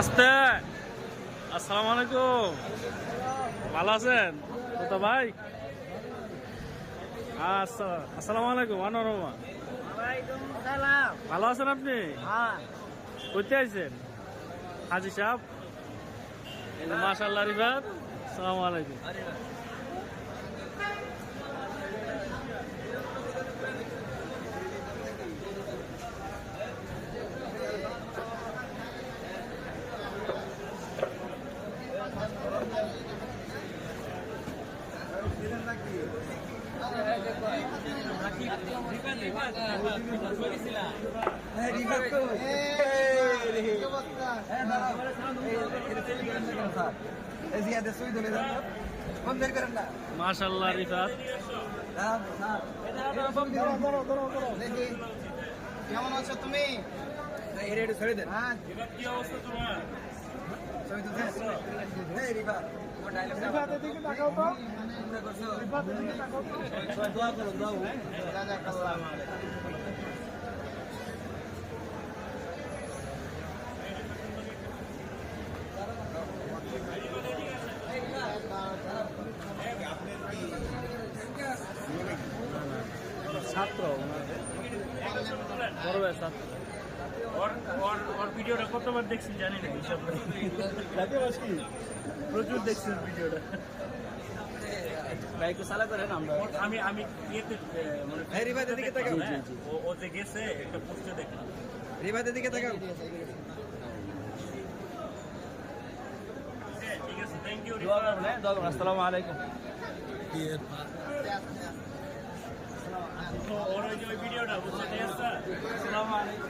আস্তে। আসসালামু আলাইকুম, ভালো আছেন তো ভাই? আচ্ছা, আসসালামু আলাইকুম। আনোয়ারমা, ভালো আছেন আপনি? করতে আইছেন হাজি সাহেব? মাশাআল্লাহ রিফাত, আসসালামু আলাইকুম। মাশাআল্লাহ রিফাত, কেমন আছো তুমি? ছেড়ে দেন। কি অবস্থা তোমার? ছাত্র, বড় ভাই ছাত্র। ওর ভিডিওটা কতবার দেখছি জানি না, হিসাব প্রচুর দেখছি ভিডিওটা। ভাই একটু সালা করেন। আমরা আমি ইয়েতে মানে রিভাতের দিকে তাকাও। ও যে গেছে একটা পোস্টে দেখলাম। রিভাতের দিকে তাকাও। ঠিক আছে, থ্যাংক ইউ। আসসালামু আলাইকুম। ওর ওই যে ওই ভিডিওটা বুঝতে পেরেছে। আসসালামু আলাইকুম।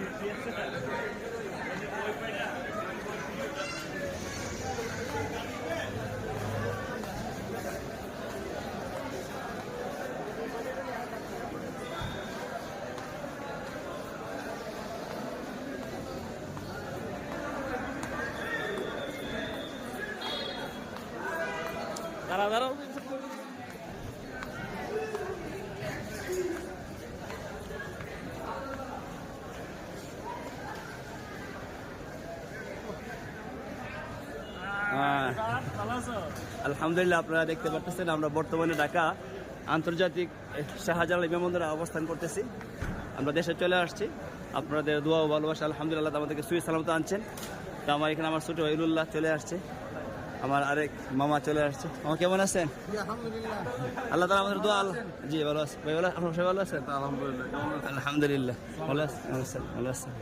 দাঁড়াও দাঁড়াও, আলহামদুলিল্লাহ, আপনারা দেখতে পাচ্ছেন আমরা বর্তমানে ঢাকা আন্তর্জাতিক শাহজালাল বিমানবন্দরে অবস্থান করতেছি। আমরা দেশে চলে আসছি। আপনাদের দোয়া ও ভালোবাসা আলহামদুলিল্লাহ আমাদেরকে সুই সালামত আনছেন। তো আমার এখানে আমার ছোট ইলুল্লাহ চলে আসছে, আমার আরেক মামা চলে আসছে। মামা কেমন আছেন? আল্লাহ তাআলা আমাদের দোয়া। জি ভালো আছে ভাই, ভালো আপনার সবাই ভালো আছেন? আলহামদুলিল্লাহ, ভালো আছেন? ভালো আছেন?